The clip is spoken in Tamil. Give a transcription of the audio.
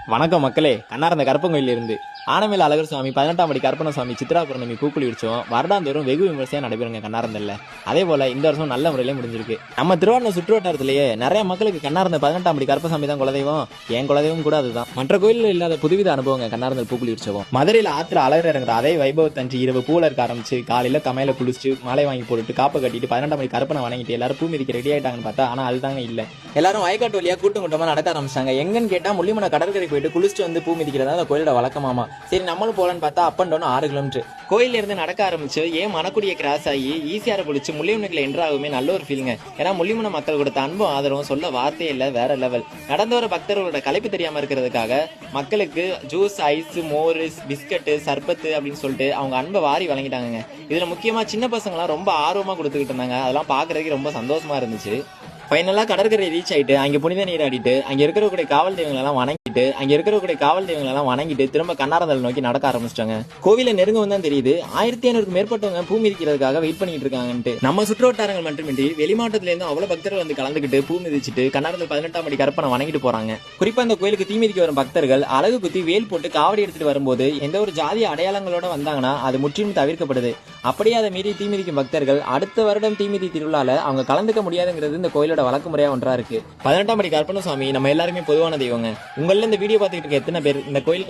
வணக்கம் மக்களே. கண்ணாரந்த கருப்பங்கோயில இருந்து ஆனமேல அழகர் சுவாமி, 18ஆம் படி கருப்பண சுவாமி, சித்ரா பௌர்ணமி பூக்குழி உற்சவம் வருடாந்தோறும் வெகு விமர்சையா நடைபெறுங்க கண்ணாரந்தல்ல. அதே போல இந்த வருஷம் நல்ல முறையிலே முடிஞ்சிருக்கு. நம்ம திருவாரூர் சுற்றுவட்டாரத்திலேயே நிறைய மக்களுக்கு கண்ணாரந்த 18ஆம் படி கருப்பசாமி தான் குலதெய்வம். என் குலதெய்வம் கூட அதுதான். மற்ற கோயிலில் இல்லாத புதுவித அனுபவங்க கண்ணாரந்தல் பூக்குழி உற்சவம். மதுரையில் ஆத்துல அழகர் இறங்குற அதே வைபவத்தன்று இரவு பூல இருக்க ஆரம்பிச்சு காலையில கமையில குளிச்சு மாலை வாங்கி போட்டுட்டு காப்பை கட்டிட்டு 18ஆம் படி கருப்பனை வணங்கிட்டு எல்லாரும் பூ மிதிக்க ரெடி ஆயிட்டாங்கன்னு பார்த்தா ஆனா அதுதாங்க இல்ல. எல்லாரும் வயக்காட்டு வழியா கூட்டம் கூட்டமா நடக்க ஆரம்பிச்சாங்க. எங்கன்னு கேட்டா முள்ளிமலை கடற்கரை போயிட்டு குளிச்சுட்டு வந்து பூ மிதிக்கிறதா அந்த கோயிலோட வழக்கமாமா. சரி நம்மளும் போலான்னு பார்த்தா அப் அண்ட் டவுன் 6 கிலோமீட்டர். கோயில இருந்து நடக்க ஆரம்பிச்சு ஏன் மணக்குடியை கிராஸ் ஆகி ஈஸியார குளிச்சு முள்ளிமலைக்குள்ள என்ட்ராகுமே நல்ல ஒரு ஃபீலிங்க. ஏன்னா முள்ளிமலை மக்கள் கொடுத்த அன்பும் ஆதரவும் சொல்ல வார்த்தையே இல்ல, வேற லெவல். நடந்து வர பக்தர்களோட களைப்பு தெரியாம இருக்கிறதுக்காக மக்களுக்கு ஜூஸ், ஐஸ், மோர், பிஸ்கட்டு, சர்பத்து அப்படின்னு சொல்லிட்டு அவங்க அன்பை வாரி வழங்கிட்டாங்க. இதுல முக்கியமா சின்ன பசங்களாம் ரொம்ப ஆர்வமா கொடுத்துக்கிட்டு இருந்தாங்க. அதெல்லாம் பாக்குறதுக்கு ரொம்ப சந்தோஷமா இருந்துச்சு. ஃபைனலாக கடற்கரை ரீச் ஆகிட்டு அங்கே புனித நீர் ஆடிட்டு அங்கே இருக்கிறக்கூடிய காவல் தெய்வங்களெல்லாம் வணங்கிட்டு திரும்ப கண்ணாரந்தல் நோக்கி நடக்க ஆரம்பிச்சிட்டாங்க. கோவில நெருங்கவும் தான் தெரியுது 1500க்கு மேற்பட்டவங்க பூ மிதிக்கிறதுக்காக வெயிட் பண்ணிட்டு இருக்காங்கன்ட்டு. நம்ம சுற்றுவட்டாரங்கள் மட்டுமின்றி வெளிமாவட்டத்துல இருந்தும் அவ்வளவு பக்தர்கள் வந்து கலந்துக்கிட்டு பூ மிதிச்சுட்டு கண்ணாரந்தல் 18ஆம் படி கருப்பனை வணங்கிட்டு போறாங்க. குறிப்பா இந்த கோயிலுக்கு தீ மிதிக்க வரும் பக்தர்கள் அழகு குத்தி வேல் போட்டு காவடி எடுத்துட்டு வரும்போது எந்த ஒரு ஜாதி அடையாளங்களோட வந்தாங்கன்னா அது முற்றிலும் தவிர்க்கப்படுது. அப்படியே அதை மீறி தீ மிதிக்கும் பக்தர்கள் அடுத்த வருடம் தீமிதி திருவிழால அவங்க கலந்துக்க முடியாதுங்கிறது இந்த கோயிலோட வழக்கு முறையா ஒன்றா இருக்கு. 18ஆம் படி கருப்பண சுவாமி நம்ம எல்லாருமே பொதுவான தெய்வங்க. உங்கள இந்த வீடியோ பார்த்துக்கிட்டு இருக்க எத்தனை பேர் இந்த கோயிலுக்கு